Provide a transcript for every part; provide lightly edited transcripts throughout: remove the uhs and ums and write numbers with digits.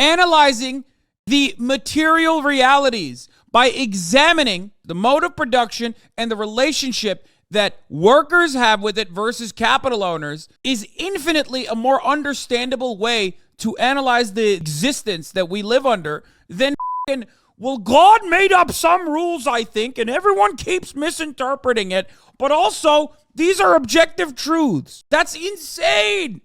analyzing the material realities by examining the mode of production and the relationship that workers have with it versus capital owners is infinitely a more understandable way to analyze the existence that we live under than well, God made up some rules, I think, and everyone keeps misinterpreting it, but also these are objective truths. That's insane.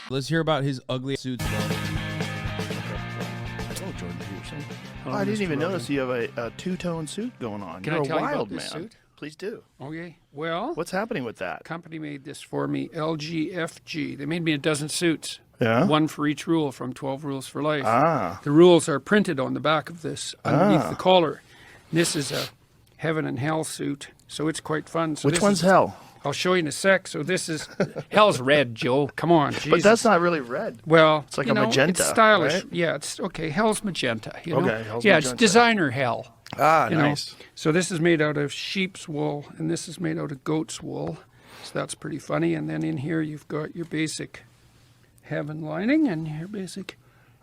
Let's hear about his ugly suits, bro. Oh, Jordan Peterson. I didn't even notice you have a two-tone suit going on. Can You're I tell a wild you about this man. suit? Please do. Okay. Well, What's happening with that? company made this for me, LGFG. They made me a dozen suits. Yeah? One for each rule from 12 Rules for Life. Ah. The rules are printed on the back of this underneath the collar. This is a heaven and hell suit, so it's quite fun. So Which one's hell? I'll show you in a sec. So this is hell's red, Joe. Come on, Jesus. But that's not really red. Well, It's like you a know, magenta, It's stylish. right? Yeah, it's okay. Hell's magenta. You know? Okay, hell's yeah, magenta. it's designer hell. Ah, You know? nice. So this is made out of sheep's wool, and this is made out of goat's wool. So that's pretty funny. And then in here you've got your basic heaven lining and your basic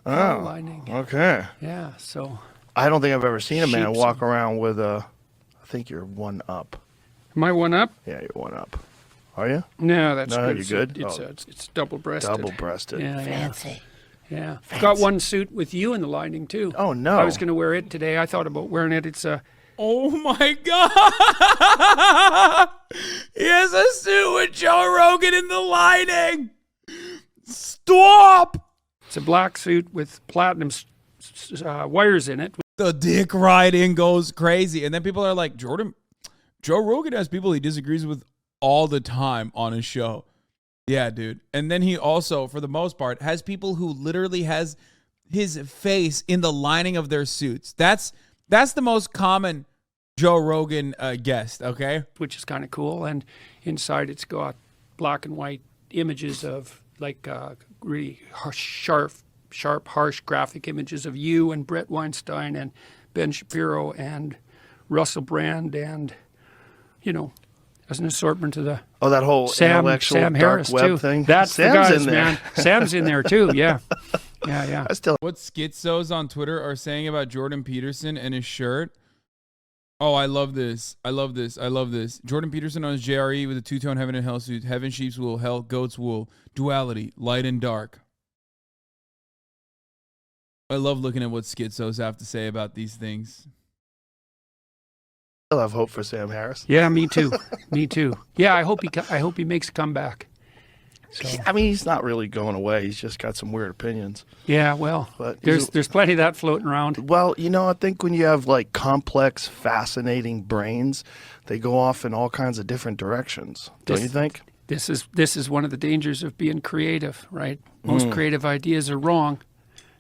hell lining. Okay. Yeah. So I don't think I've ever seen a man Sheep's- walk around with a... I think you're one up. am I one up? Yeah, you're one up. Are you? No, that's No, good. you're good? It's double-breasted. Double-breasted. Yeah, Fancy. yeah. I've got one suit with you in the lining too. Oh, no. I was going to wear it today. I thought about wearing it. It's a Oh my God. He has a suit with Joe Rogan in the lining. Stop. It's a black suit with platinum wires in it. The dick riding goes crazy. And then people are like, Joe Rogan has people he disagrees with all the time on his show. Yeah, dude. And then he also, for the most part, has people who literally has his face in the lining of their suits. That's the most common Joe Rogan guest, okay? Which is kind of cool. And inside it's got black and white images of like really sharp, harsh graphic images of you and Brett Weinstein and Ben Shapiro and Russell Brand and, you know, as an assortment of the that whole intellectual Sam dark Harris web too. thing? That's Sam's the guys, in there. man. Sam's in there too. Yeah, yeah. I still... What schizos on Twitter are saying about Jordan Peterson and his shirt. Oh, I love this. I love this. Jordan Peterson on his JRE with a two-tone heaven and hell suit. Heaven, sheep's wool, hell, goat's wool. Duality, light and dark. I love looking at what schizos have to say about these things. have hope for Sam Harris. Yeah, me too. Me too. Yeah, I hope he makes a comeback. So. I mean, he's not really going away. He's just got some weird opinions. Yeah, well, But there's plenty of that floating around. Well, you know, I think when you have like complex, fascinating brains, they go off in all kinds of different directions. Don't you think? This is one of the dangers of being creative, right? Most creative ideas are wrong,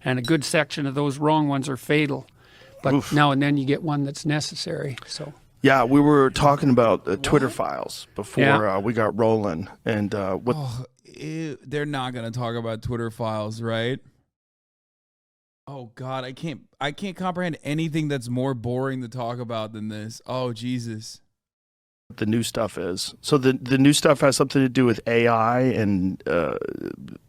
and a good section of those wrong ones are fatal. But now and then you get one that's necessary. So. Yeah, we were talking about the Twitter files before we got rolling, and what? Oh, they're not gonna talk about Twitter files, right? Oh God, I can't comprehend anything that's more boring to talk about than this. Oh Jesus. The new stuff is. So the new stuff has something to do with AI and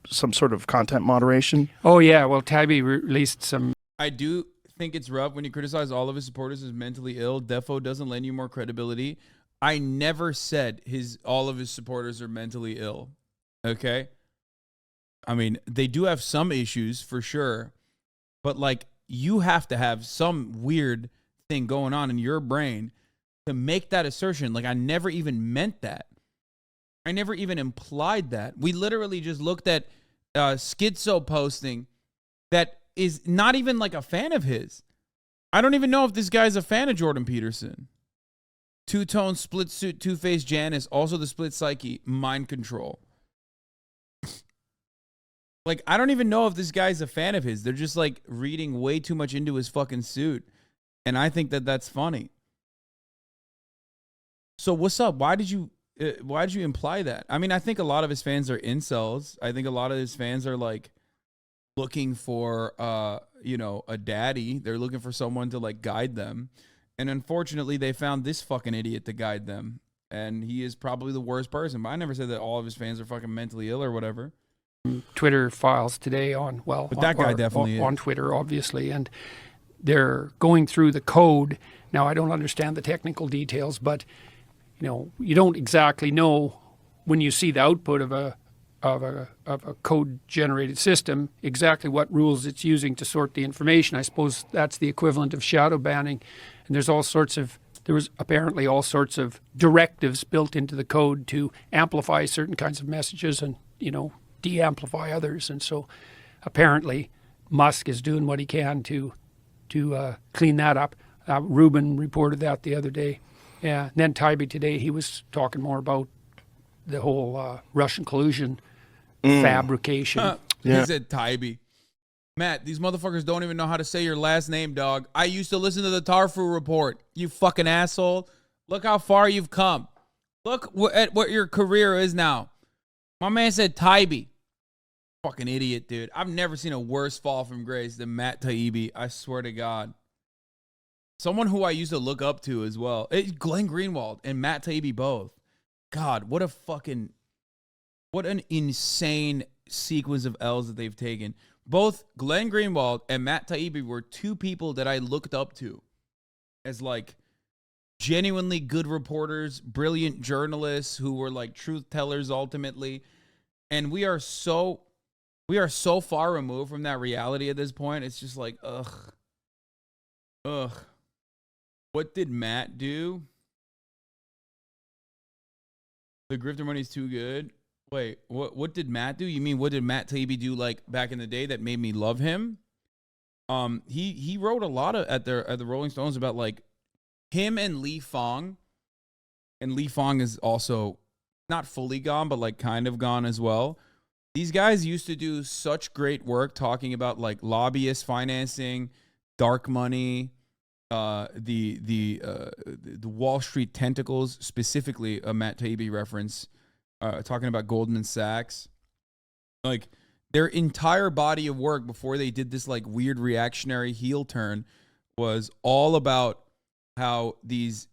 some sort of content moderation. Oh yeah, well Tabby released some. I do think it's rough when you criticize all of his supporters as mentally ill. Defo doesn't lend you more credibility. I never said all of his supporters are mentally ill. Okay? I mean, they do have some issues for sure, but like you have to have some weird thing going on in your brain to make that assertion. Like I never even meant that. I never even implied that. We literally just looked at schizo posting that is not even like a fan of his. I don't even know if this guy's a fan of Jordan Peterson. Two-tone, split suit, two-faced Janice, also the split psyche, mind control. Like, I don't even know if this guy's a fan of his. They're just like reading way too much into his fucking suit. And I think that that's funny. So what's up? Why did you imply that? I mean, I think a lot of his fans are incels. I think a lot of his fans are like looking for, a daddy. They're looking for someone to like guide them. And unfortunately, they found this fucking idiot to guide them. and he is probably the worst person. But I never said that all of his fans are fucking mentally ill or whatever. Twitter files today on, well, But that guy definitely on is. Twitter, obviously, and they're going through the code. Now, I don't understand the technical details, but you don't exactly know when you see the output of a code generated system exactly what rules it's using to sort the information. I suppose that's the equivalent of shadow banning, and there was apparently all sorts of directives built into the code to amplify certain kinds of messages and de-amplify others. And so apparently Musk is doing what he can to clean that up. Rubin reported that the other day. Yeah. And then Taibbi today, he was talking more about the whole Russian collusion fabrication. He said Taibbi. Matt, these motherfuckers don't even know how to say your last name, dog. I used to listen to the Tarfu report. You fucking asshole. Look how far you've come. Look at what your career is now. My man said Taibbi. Fucking idiot, dude. I've never seen a worse fall from grace than Matt Taibbi. I swear to God. Someone who I used to look up to as well. It's Glenn Greenwald and Matt Taibbi both. God, what an insane sequence of L's that they've taken. Both Glenn Greenwald and Matt Taibbi were two people that I looked up to as like genuinely good reporters, brilliant journalists who were like truth tellers ultimately. And we are so far removed from that reality at this point. It's just like, ugh. What did Matt do? The grifter money's too good. Wait, what did Matt do? You mean what did Matt Taibbi do like back in the day that made me love him? He wrote a lot at the Rolling Stones about like him and Li Fong. And Li Fong is also not fully gone, but like kind of gone as well. These guys used to do such great work talking about like lobbyist financing, dark money, the Wall Street tentacles, specifically a Matt Taibbi reference, talking about Goldman Sachs. Like their entire body of work before they did this like weird reactionary heel turn was all about how these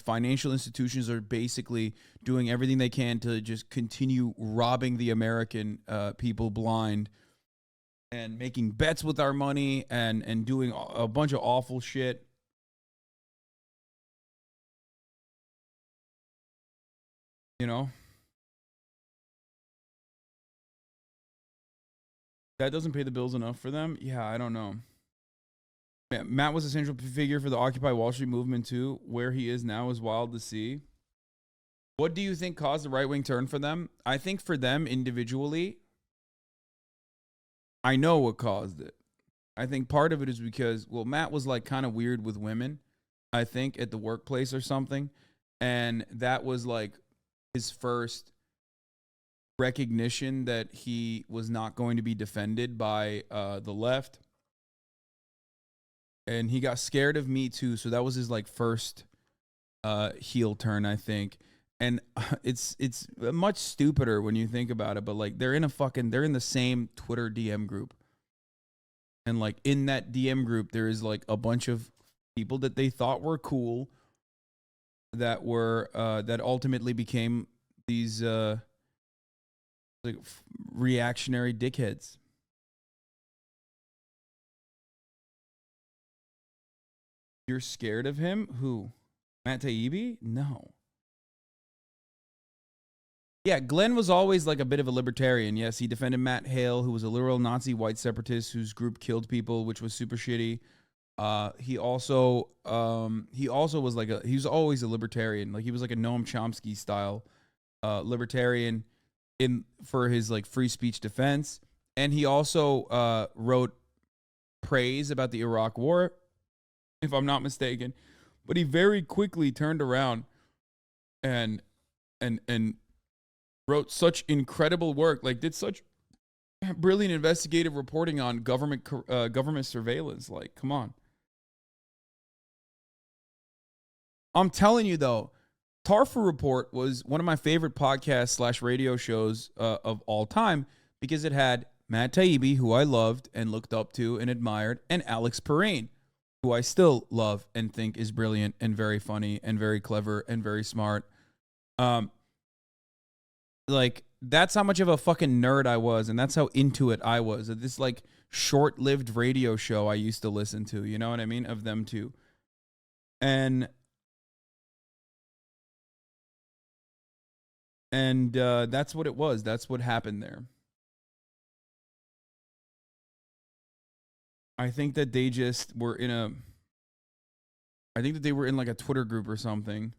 financial institutions are basically doing everything they can to just continue robbing the American people blind and making bets with our money and doing a bunch of awful shit. You know? That doesn't pay the bills enough for them? Yeah, I don't know. Matt was a central figure for the Occupy Wall Street movement too. Where he is now is wild to see. What do you think caused the right-wing turn for them? I think for them individually, I know what caused it. I think part of it is because, well, Matt was like kind of weird with women, I think, at the workplace or something. And that was like his first recognition that he was not going to be defended by the left. And he got scared of Me Too. So that was his like first heel turn, I think. And it's much stupider when you think about it, but like they're in the same Twitter DM group. And like in that DM group, there is like a bunch of people that they thought were cool that were that ultimately became these like reactionary dickheads. You're scared of him? Who? Matt Taibbi? No. Yeah, Glenn was always like a bit of a libertarian. Yes, he defended Matt Hale, who was a literal Nazi white separatist whose group killed people, which was super shitty. He also was like he was always a libertarian. Like he was like a Noam Chomsky style libertarian for his like free speech defense. And he also wrote praise about the Iraq War, if I'm not mistaken. But he very quickly turned around and wrote such incredible work, like did such brilliant investigative reporting on government surveillance. Like, come on. I'm telling you though, Tarfu Report was one of my favorite podcast / radio shows of all time because it had Matt Taibbi, who I loved and looked up to and admired, and Alex Perrine. who I still love and think is brilliant and very funny and very clever and very smart. Like, that's how much of a fucking nerd I was, and that's how into it I was. This like short-lived radio show I used to listen to, you know what I mean, of them two. And that's what it was. That's what happened there. I think that they just were in a, I think that they were in like a Twitter group or something,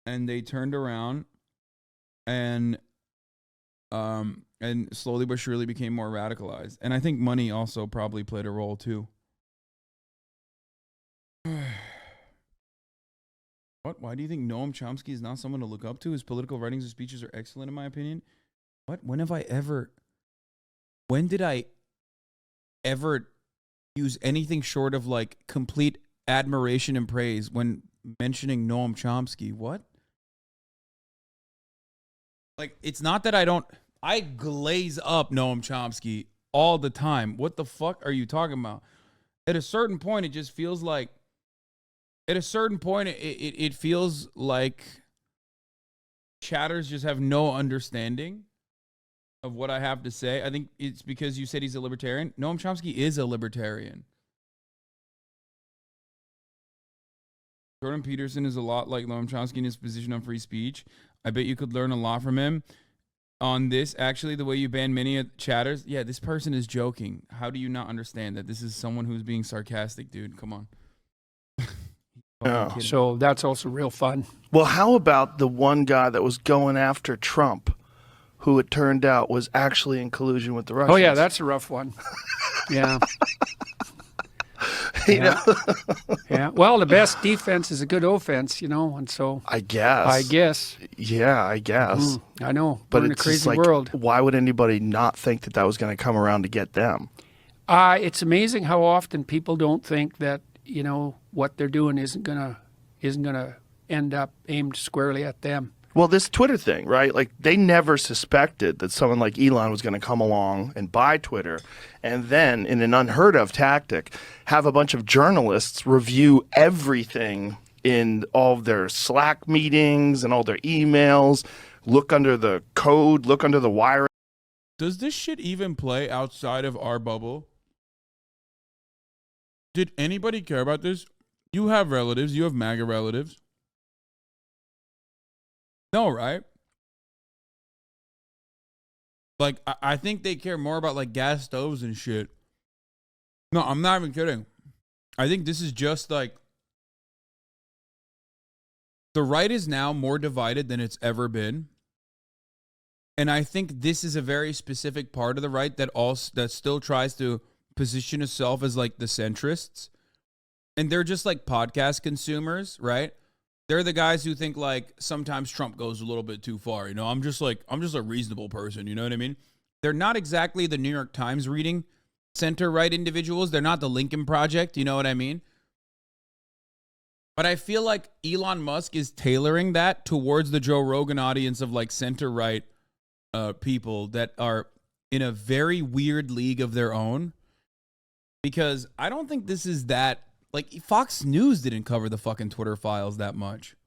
and they turned around and slowly but surely became more radicalized. And I think money also probably played a role too. What? Why do you think Noam Chomsky is not someone to look up to? His political writings and speeches are excellent in my opinion. What? When did I ever use anything short of like complete admiration and praise when mentioning Noam Chomsky? What? Like, it's not that I glaze up Noam Chomsky all the time. What the fuck are you talking about? At a certain point, it just feels like, it feels like chatters just have no understanding of what I have to say. I think it's because you said he's a libertarian. Noam Chomsky is a libertarian. Jordan Peterson is a lot like Noam Chomsky in his position on free speech. I bet you could learn a lot from him on this. Actually, the way you ban many chatters. Yeah, this person is joking. How do you not understand that this is someone who's being sarcastic, dude? Come on. Yeah. So that's also real fun. Well, how about the one guy that was going after Trump, who it turned out was actually in collusion with the Russians? Oh, yeah, that's a rough one. Yeah. Yeah. Yeah. Well, the best defense is a good offense, you know, and so I guess. Yeah, I guess. I know. But We're in a it's crazy just like, world. why would anybody not think that was going to come around to get them? It's amazing how often people don't think that, you know, what they're doing isn't gonna end up aimed squarely at them. Well, this Twitter thing, right? Like, they never suspected that someone like Elon was going to come along and buy Twitter and then, in an unheard of tactic, have a bunch of journalists review everything in all of their Slack meetings and all their emails, look under the code, look under the wire. Does this shit even play outside of our bubble? Did anybody care about this? You have relatives. You have MAGA relatives. No, right? Like, I think they care more about, like, gas stoves and shit. No, I'm not even kidding. I think this is just, like, the right is now more divided than it's ever been. And I think this is a very specific part of the right that still tries to position itself as, like, the centrists. And they're just, like, podcast consumers, right? They're the guys who think like sometimes Trump goes a little bit too far. You know, I'm just a reasonable person. You know what I mean? They're not exactly the New York Times reading center-right individuals. They're not the Lincoln Project. You know what I mean? But I feel like Elon Musk is tailoring that towards the Joe Rogan audience of like center-right people that are in a very weird league of their own. Because I don't think this is that. Like, Fox News didn't cover the fucking Twitter files that much.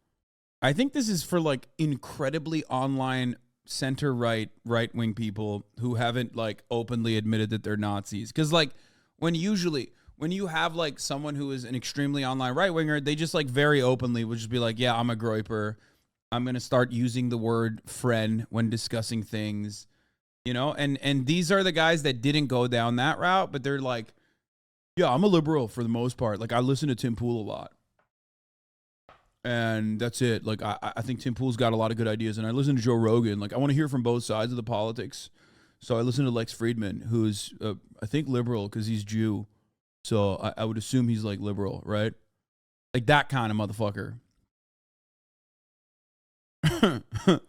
I think this is for, like, incredibly online center-right, right-wing people who haven't, like, openly admitted that they're Nazis. Because, like, when you have, like, someone who is an extremely online right-winger, they just, like, very openly would just be like, yeah, I'm a groyper. I'm going to start using the word friend when discussing things, you know? And these are the guys that didn't go down that route, but they're like, yeah, I'm a liberal for the most part. Like, I listen to Tim Pool a lot. And that's it. Like, I think Tim Pool's got a lot of good ideas. And I listen to Joe Rogan. Like, I want to hear from both sides of the politics. So I listen to Lex Friedman, who's, I think, liberal because he's Jew. So I would assume he's, like, liberal, right? Like, that kind of motherfucker.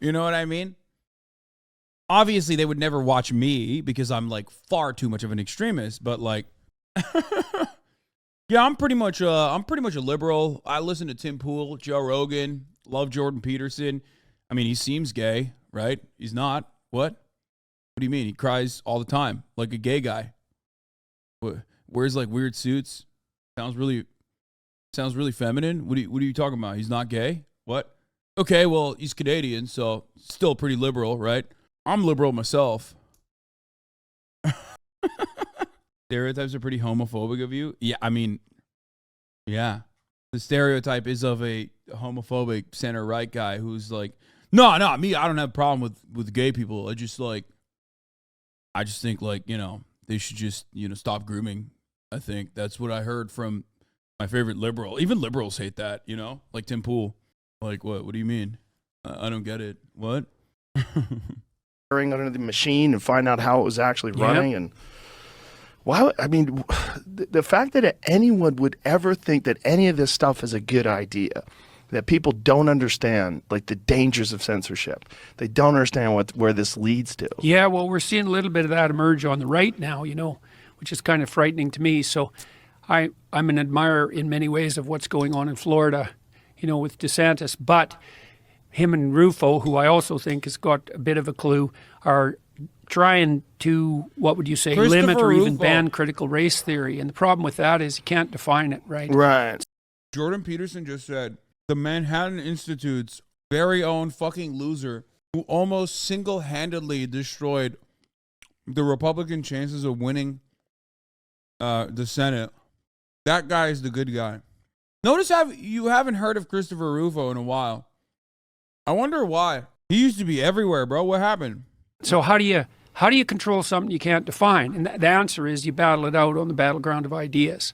You know what I mean? Obviously, they would never watch me because I'm, like, far too much of an extremist. But, like, yeah, I'm pretty much a liberal. I listen to Tim Pool, Joe Rogan, love Jordan Peterson. I mean, he seems gay, right? He's not. What do you mean? He cries all the time like a gay guy. Wears like weird suits. Sounds really feminine. What are you talking about? He's not gay? What? Okay, well, he's Canadian, so still pretty liberal, right? I'm liberal myself. Stereotypes are pretty homophobic of you. Yeah, I mean, yeah. The stereotype is of a homophobic center-right guy who's like, no, me, I don't have a problem with gay people. I just think, like, you know, they should just, you know, stop grooming. I think that's what I heard from my favorite liberal. Even liberals hate that, you know, like Tim Pool. Like, what do you mean? I don't get it. What? Under the machine and find out how it was actually running. And why? I mean, the fact that anyone would ever think that any of this stuff is a good idea, that people don't understand, like, the dangers of censorship. They don't understand where this leads to. Yeah, well, we're seeing a little bit of that emerge on the right now, you know, which is kind of frightening to me. So I'm an admirer in many ways of what's going on in Florida, you know, with DeSantis. But him and Rufo, who I also think has got a bit of a clue, are trying to, what would you say, limit or even ban critical race theory. And the problem with that is you can't define it, right? Right. Jordan Peterson just said, the Manhattan Institute's very own fucking loser who almost single-handedly destroyed the Republican chances of winning the Senate. That guy is the good guy. Notice you haven't heard of Christopher Rufo in a while. I wonder why. He used to be everywhere, bro. What happened? So how do you control something you can't define? And the answer is you battle it out on the battleground of ideas.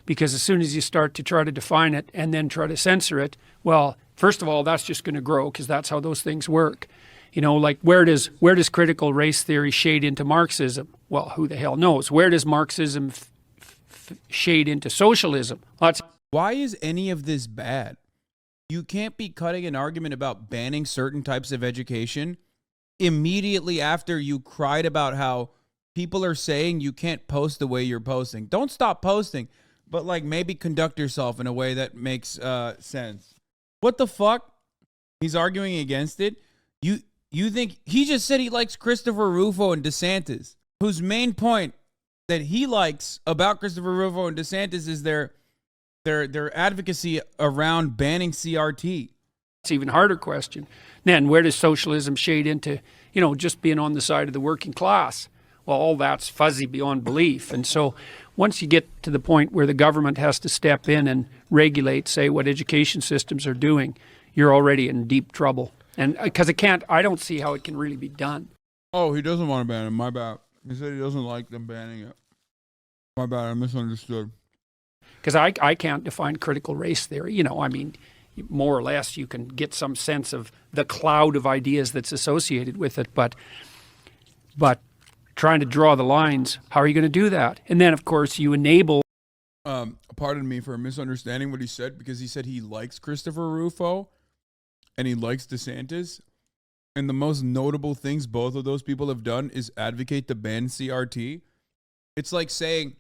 Because as soon as you start to try to define it and then try to censor it, well, first of all, that's just going to grow because that's how those things work. You know, like where does critical race theory shade into Marxism? Well, who the hell knows? Where does Marxism shade into socialism? Why is any of this bad? You can't be cutting an argument about banning certain types of education immediately after you cried about how people are saying you can't post the way you're posting. Don't stop posting, but like maybe conduct yourself in a way that makes sense. What the fuck? He's arguing against it. You think he just said he likes Christopher Rufo and DeSantis, whose main point that he likes about Christopher Rufo and DeSantis is their advocacy around banning CRT. It's an even harder question. Then where does socialism shade into, you know, just being on the side of the working class? Well, all that's fuzzy beyond belief. And so once you get to the point where the government has to step in and regulate, say, what education systems are doing, you're already in deep trouble. And because I don't see how it can really be done. Oh, he doesn't want to ban it. My bad. He said he doesn't like them banning it. My bad. I misunderstood. Because I can't define critical race theory. You know, I mean, more or less you can get some sense of the cloud of ideas that's associated with it. But trying to draw the lines, how are you going to do that? And then, of course, you enable. Pardon me for misunderstanding what he said, because he said he likes Christopher Rufo and he likes DeSantis. And the most notable things both of those people have done is advocate to ban CRT. It's like saying,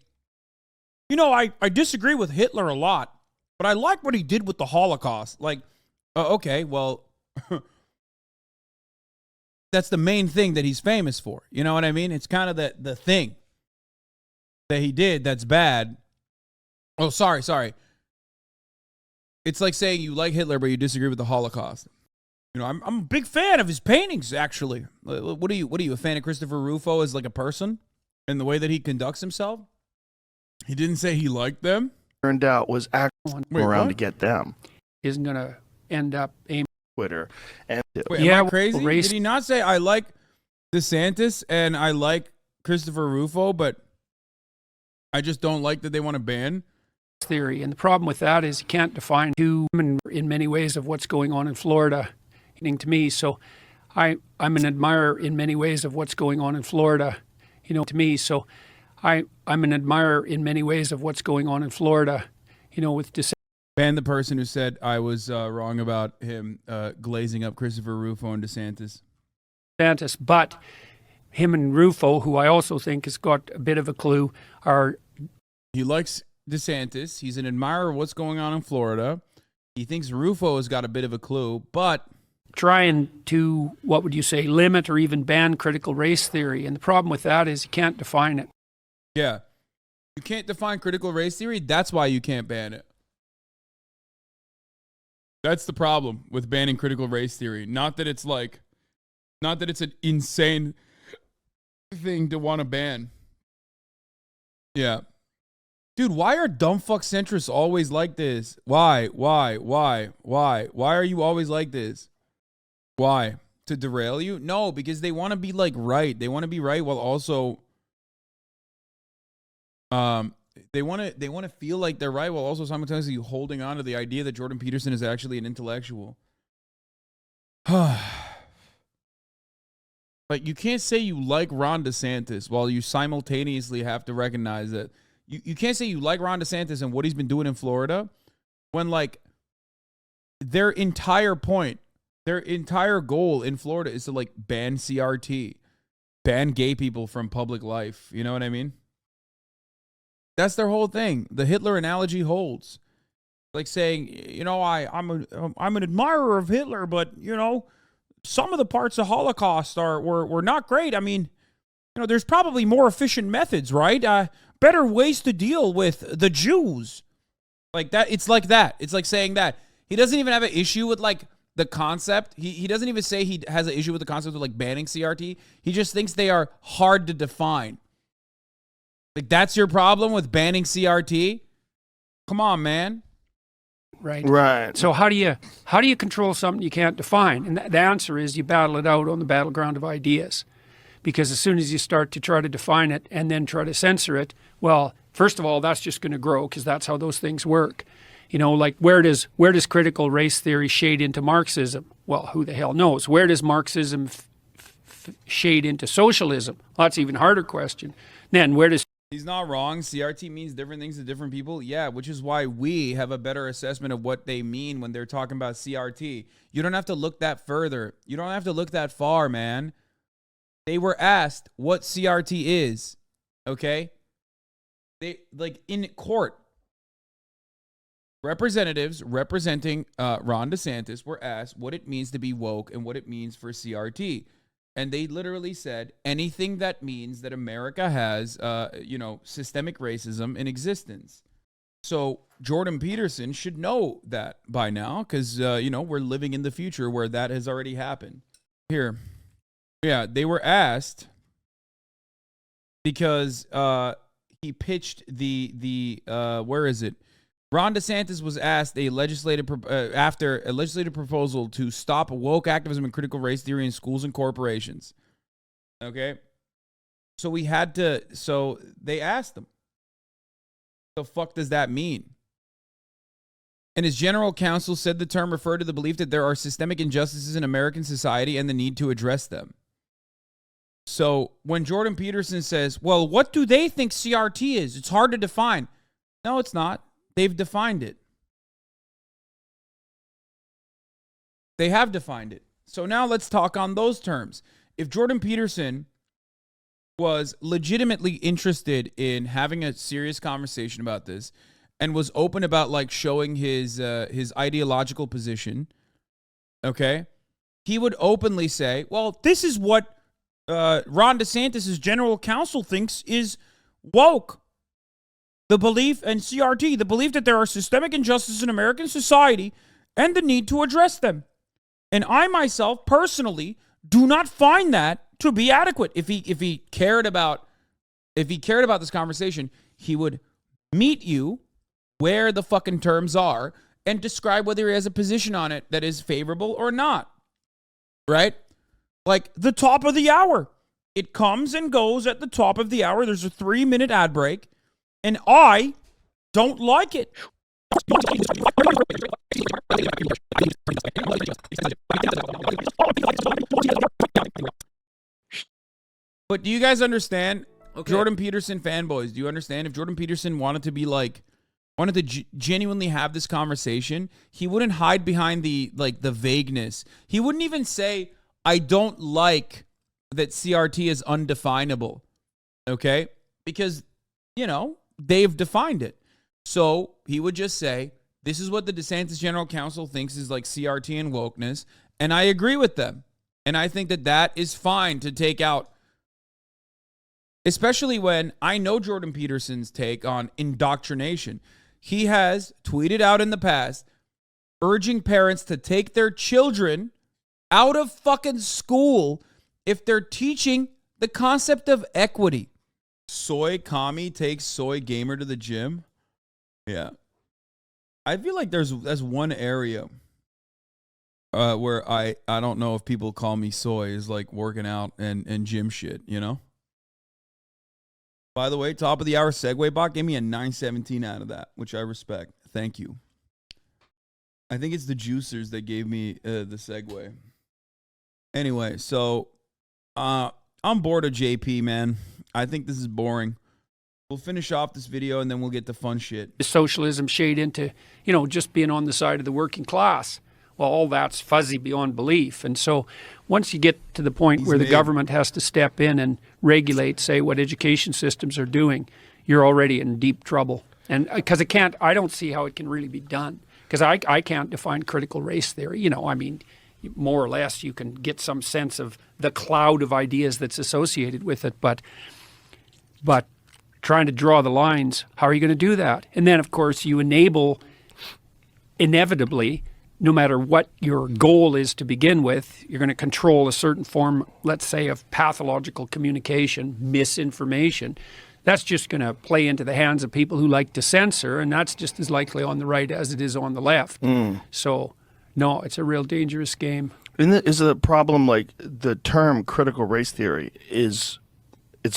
you know, I disagree with Hitler a lot, but I like what he did with the Holocaust. Like, okay, well, that's the main thing that he's famous for. You know what I mean? It's kind of the thing that he did that's bad. Oh, sorry. It's like saying you like Hitler, but you disagree with the Holocaust. You know, I'm a big fan of his paintings, actually. What are you, a fan of Christopher Rufo as like a person and the way that he conducts himself? He didn't say he liked them. Turned out was actually around to get them. Isn't going to end up aiming Twitter. And wait, am I crazy? Did he not say I like DeSantis and I like Christopher Rufo, but I just don't like that they want to ban theory? And the problem with that is you can't define who in many ways of what's going on in Florida. To me, so I'm an admirer in many ways of what's going on in Florida. You know, to me, so I'm an admirer in many ways of what's going on in Florida. You know, with ban the person who said I was wrong about him glazing up Christopher Rufo and DeSantis. But him and Rufo, who I also think has got a bit of a clue, he likes DeSantis. He's an admirer of what's going on in Florida. He thinks Rufo has got a bit of a clue, but trying to, what would you say, limit or even ban critical race theory. And the problem with that is you can't define it. Yeah. You can't define critical race theory. That's why you can't ban it. That's the problem with banning critical race theory. Not that it's an insane thing to want to ban. Yeah. Dude, why are dumb fuck centrists always like this? Why? Why are you always like this? Why? To derail you? No, because they want to be like right. They want to be right while also they want to feel like they're right while also simultaneously holding on to the idea that Jordan Peterson is actually an intellectual. Like, you can't say you like Ron DeSantis while you simultaneously have to recognize that you can't say you like Ron DeSantis and what he's been doing in Florida when, like, their entire point, their entire goal in Florida is to, like, ban CRT, ban gay people from public life. You know what I mean? That's their whole thing. The Hitler analogy holds. Like saying, you know, I'm an admirer of Hitler, but, you know, some of the parts of Holocaust were not great. I mean, you know, there's probably more efficient methods, right? Better ways to deal with the Jews. Like that. It's like that. It's like saying that. He doesn't even have an issue with, like, the concept. He doesn't even say he has an issue with the concept of, like, banning CRT. He just thinks they are hard to define. Like, that's your problem with banning CRT? Come on, man. Right. So how do you control something you can't define? And the answer is you battle it out on the battleground of ideas. Because as soon as you start to try to define it and then try to censor it, well, first of all, that's just going to grow because that's how those things work. You know, like where does critical race theory shade into Marxism? Well, who the hell knows? Where does Marxism shade into socialism? Well, that's an even harder question. Then where does... He's not wrong. CRT means different things to different people. Yeah, which is why we have a better assessment of what they mean when they're talking about CRT. You don't have to look that further. You don't have to look that far, man. They were asked what CRT is, okay? They, like, in court, representatives representing Ron DeSantis were asked what it means to be woke and what it means for CRT. And they literally said anything that means that America has, systemic racism in existence. So Jordan Peterson should know that by now because, we're living in the future where that has already happened. Here. Yeah, they were asked because he pitched the where is it? Ron DeSantis was asked after a legislative proposal to stop woke activism and critical race theory in schools and corporations. Okay? So they asked him, the fuck does that mean? And his general counsel said the term referred to the belief that there are systemic injustices in American society and the need to address them. So when Jordan Peterson says, well, what do they think CRT is? It's hard to define. No, it's not. They've defined it. They have defined it. So now let's talk on those terms. If Jordan Peterson was legitimately interested in having a serious conversation about this and was open about, like, showing his ideological position, okay, he would openly say, well, this is what Ron DeSantis' general counsel thinks is woke. The belief, and CRT, the belief that there are systemic injustices in American society and the need to address them. And I myself, personally, do not find that to be adequate. If he cared about this conversation, he would meet you where the fucking terms are and describe whether he has a position on it that is favorable or not. Right? Like the top of the hour. It comes and goes at the top of the hour. There's a 3-minute ad break. And I don't like it. But do you guys understand, Jordan Peterson fanboys, do you understand if Jordan Peterson wanted to genuinely have this conversation, he wouldn't hide behind the vagueness. He wouldn't even say, I don't like that CRT is undefinable. Okay? Because, they've defined it. So he would just say, this is what the DeSantis General Counsel thinks is like CRT and wokeness. And I agree with them. And I think that is fine to take out. Especially when I know Jordan Peterson's take on indoctrination. He has tweeted out in the past urging parents to take their children out of fucking school if they're teaching the concept of equity. Soy commie takes soy gamer to the gym. Yeah. I feel like there's one area where I don't know if people call me soy is like working out and gym shit, you know? By the way, top of the hour segue bot gave me a 917 out of that, which I respect. Thank you. I think it's the juicers that gave me the segue. Anyway, so I'm bored of JP, man. I think this is boring. We'll finish off this video and then we'll get to fun shit. Socialism shade into, just being on the side of the working class. Well, all that's fuzzy beyond belief. And so once you get to the point where the government has to step in and regulate, say, what education systems are doing, you're already in deep trouble. And because I don't see how it can really be done. Because I can't define critical race theory. More or less you can get some sense of the cloud of ideas that's associated with it. But trying to draw the lines, how are you going to do that? And then, of course, you enable, inevitably, no matter what your goal is to begin with, you're going to control a certain form, let's say, of pathological communication, misinformation. That's just going to play into the hands of people who like to censor, and that's just as likely on the right as it is on the left. So, no, it's a real dangerous game. Is the problem like the term critical race theory it's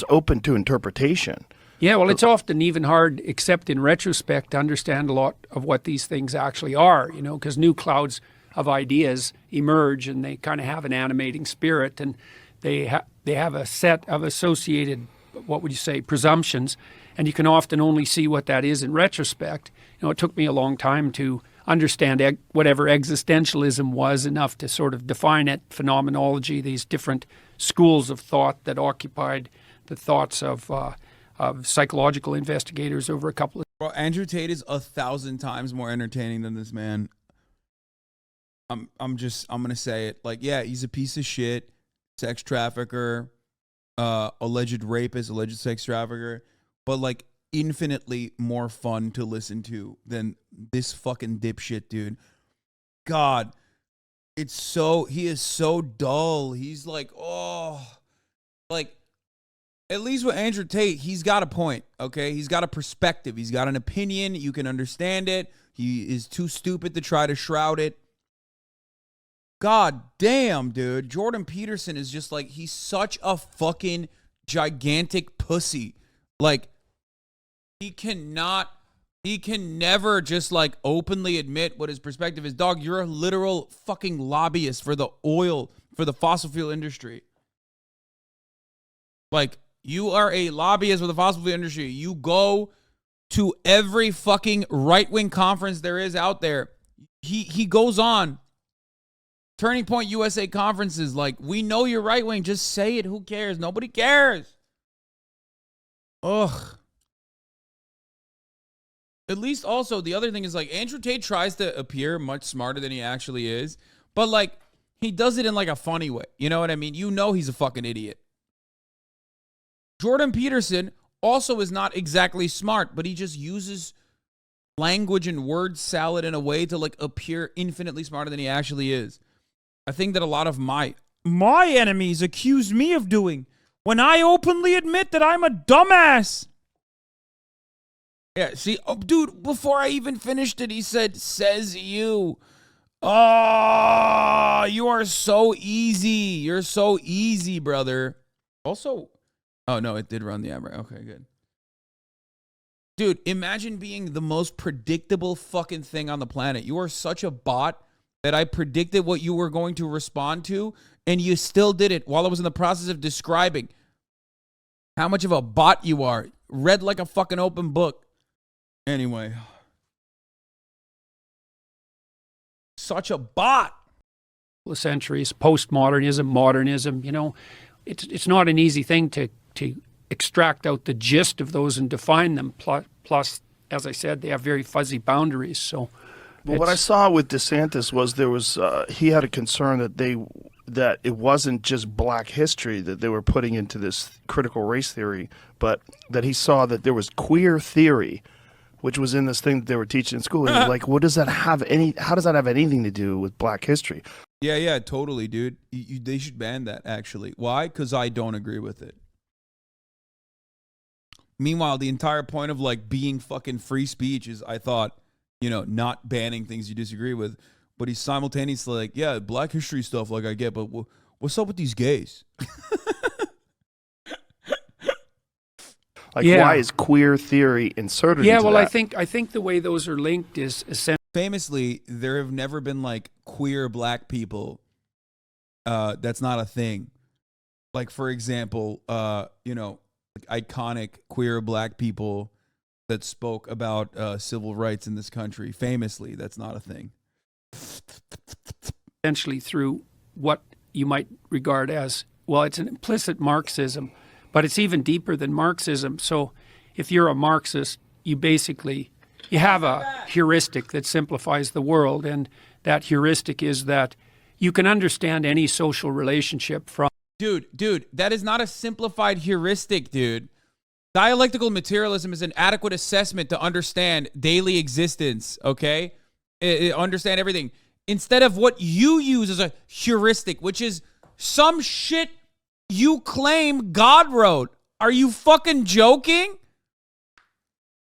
open to interpretation? Yeah, well, it's often even hard, except in retrospect, to understand a lot of what these things actually are, because new clouds of ideas emerge and they kind of have an animating spirit, and they have a set of associated, what would you say, presumptions, and you can often only see what that is in retrospect. It took me a long time to understand whatever existentialism was enough to sort of define it, phenomenology, these different schools of thought that occupied the thoughts of psychological investigators over a couple of... Bro, Andrew Tate is 1,000 times more entertaining than this man. I'm gonna say it. Like, yeah, he's a piece of shit, sex trafficker, alleged rapist, alleged sex trafficker, but like infinitely more fun to listen to than this fucking dipshit dude. God, he is so dull. He's like, at least with Andrew Tate, he's got a point, okay? He's got a perspective. He's got an opinion. You can understand it. He is too stupid to try to shroud it. God damn, dude. Jordan Peterson is just like, he's such a fucking gigantic pussy. Like, he can never just like openly admit what his perspective is. Dog, you're a literal fucking lobbyist for the fossil fuel industry. Like, you are a lobbyist for the fossil fuel industry. You go to every fucking right-wing conference there is out there. He goes on Turning Point USA conferences like, we know you're right-wing. Just say it. Who cares? Nobody cares. Ugh. At least also, the other thing is like, Andrew Tate tries to appear much smarter than he actually is. But like, he does it in like a funny way. You know what I mean? You know he's a fucking idiot. Jordan Peterson also is not exactly smart, but he just uses language and word salad in a way to like appear infinitely smarter than he actually is. I think that a lot of my enemies accuse me of doing when I openly admit that I'm a dumbass. Yeah, see, dude, before I even finished it, he said, says you. Oh, you are so easy. You're so easy, brother. Also, oh, no, it did run the ad, right? Okay, good. Dude, imagine being the most predictable fucking thing on the planet. You are such a bot that I predicted what you were going to respond to, and you still did it while I was in the process of describing how much of a bot you are. Read like a fucking open book. Anyway. Such a bot. Centuries, postmodernism, modernism, it's not an easy thing to extract out the gist of those and define them. Plus, as I said, they have very fuzzy boundaries. So, well, what I saw with DeSantis was he had a concern that that it wasn't just black history that they were putting into this critical race theory, but that he saw that there was queer theory, which was in this thing that they were teaching in school. He was like, what does that have how does that have anything to do with black history? Yeah, totally, dude. They should ban that, actually. Why? Because I don't agree with it. Meanwhile, the entire point of like being fucking free speech is, I thought, you know, not banning things you disagree with. But he's simultaneously like, yeah, black history stuff, like I get, but what's up with these gays? Like, why is queer theory inserted into well, that? I think the way those are linked is essentially. Famously, there have never been like queer black people. That's not a thing. Like, for example, you know, like iconic queer black people that spoke about civil rights in this country. Famously, that's not a thing. Essentially through what you might regard as, well, it's an implicit Marxism, but it's even deeper than Marxism. So if you're a Marxist, you have a heuristic that simplifies the world, and that heuristic is that you can understand any social relationship from... Dude, that is not a simplified heuristic, dude. Dialectical materialism is an adequate assessment to understand daily existence, okay? Understand everything. Instead of what you use as a heuristic, which is some shit you claim God wrote. Are you fucking joking?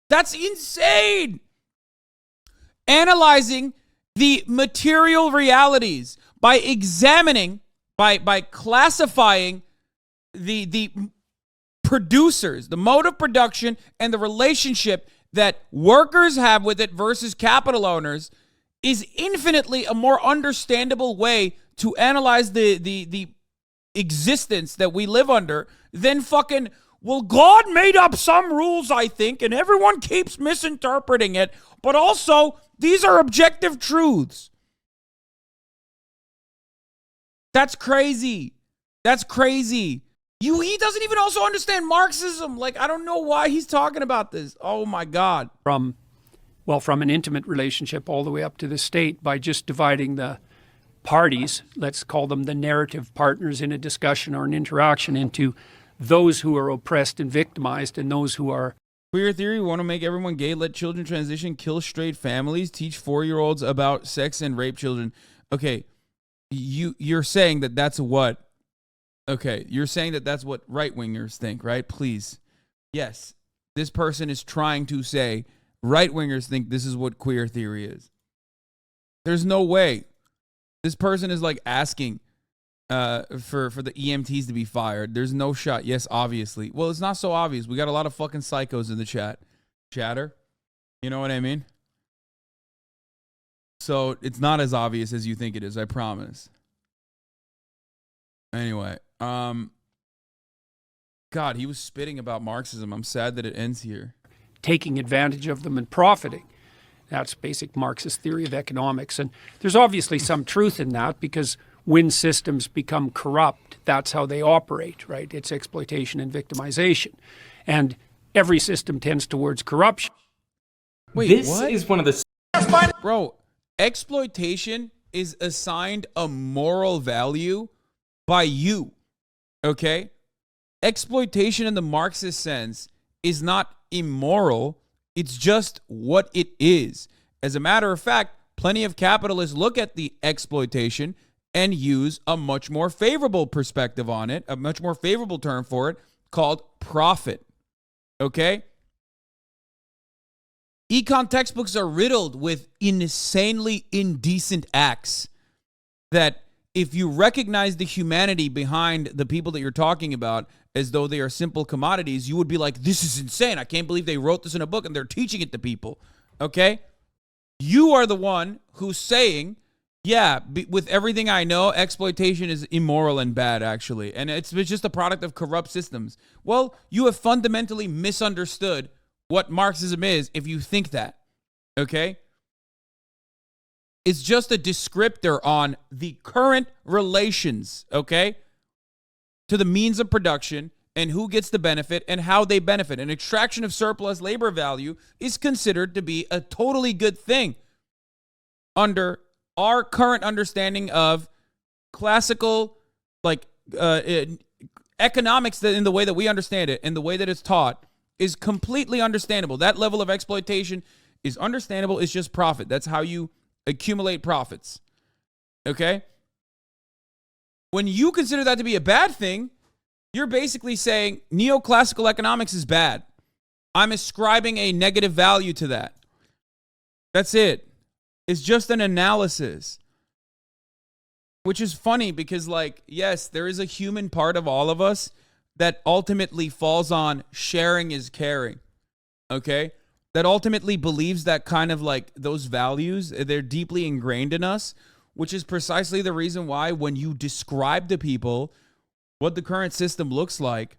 That's insane. Analyzing the material realities by examining, by classifying the producers, the mode of production, and the relationship that workers have with it versus capital owners is infinitely a more understandable way to analyze the existence that we live under than fucking, well, God made up some rules, I think, and everyone keeps misinterpreting it, but also these are objective truths. That's crazy. That's crazy. He doesn't even also understand Marxism. Like, I don't know why he's talking about this. Oh my God. From an intimate relationship all the way up to the state, by just dividing the parties, let's call them the narrative partners in a discussion or an interaction, into those who are oppressed and victimized and those who are... Queer theory, want to make everyone gay, let children transition, kill straight families, teach 4-year-olds about sex and rape children. Okay, you're saying that that's what... Okay, you're saying that that's what right-wingers think, right? Please. Yes, this person is trying to say right-wingers think this is what queer theory is. There's no way. This person is like asking for the EMTs to be fired. There's no shot. Yes, obviously. Well, it's not so obvious. We got a lot of fucking psychos in the chatter. You know what I mean? So it's not as obvious as you think it is, I promise. Anyway, God, he was spitting about Marxism. I'm sad that it ends here. Taking advantage of them and profiting. That's basic Marxist theory of economics. And there's obviously some truth in that, because when systems become corrupt, that's how they operate, right? It's exploitation and victimization. And every system tends towards corruption. Wait, this what? is one of the... Bro, exploitation is assigned a moral value by you, okay? Exploitation in the Marxist sense is not immoral. It's just what it is. As a matter of fact, plenty of capitalists look at the exploitation and use a much more favorable perspective on it, a much more favorable term for it, called profit. Okay? Econ textbooks are riddled with insanely indecent acts that, if you recognize the humanity behind the people that you're talking about as though they are simple commodities, you would be like, this is insane. I can't believe they wrote this in a book and they're teaching it to people. Okay? You are the one who's saying, yeah, with everything I know, exploitation is immoral and bad, actually. And it's just a product of corrupt systems. Well, you have fundamentally misunderstood what Marxism is if you think that. Okay? It's just a descriptor on the current relations, okay, to the means of production and who gets the benefit and how they benefit. An extraction of surplus labor value is considered to be a totally good thing under our current understanding of classical like economics in the way that we understand it and the way that it's taught is completely understandable. That level of exploitation is understandable. It's just profit. That's how you accumulate profits. Okay? When you consider that to be a bad thing, you're basically saying neoclassical economics is bad. I'm ascribing a negative value to that. That's it. It's just an analysis. Which is funny because, like, yes, there is a human part of all of us that ultimately falls on sharing is caring. Okay? That ultimately believes that kind of like those values, they're deeply ingrained in us, which is precisely the reason why when you describe to people what the current system looks like,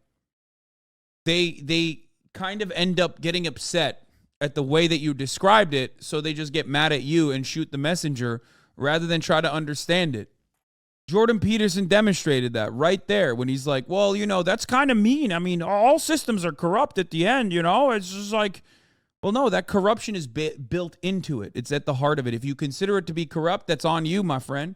they kind of end up getting upset at the way that you described it, so they just get mad at you and shoot the messenger rather than try to understand it. Jordan Peterson demonstrated that right there when he's like, well, you know, that's kind of mean. I mean, all systems are corrupt at the end, you know? It's just like, well, no, that corruption is built into it. It's at the heart of it. If you consider it to be corrupt, that's on you, my friend.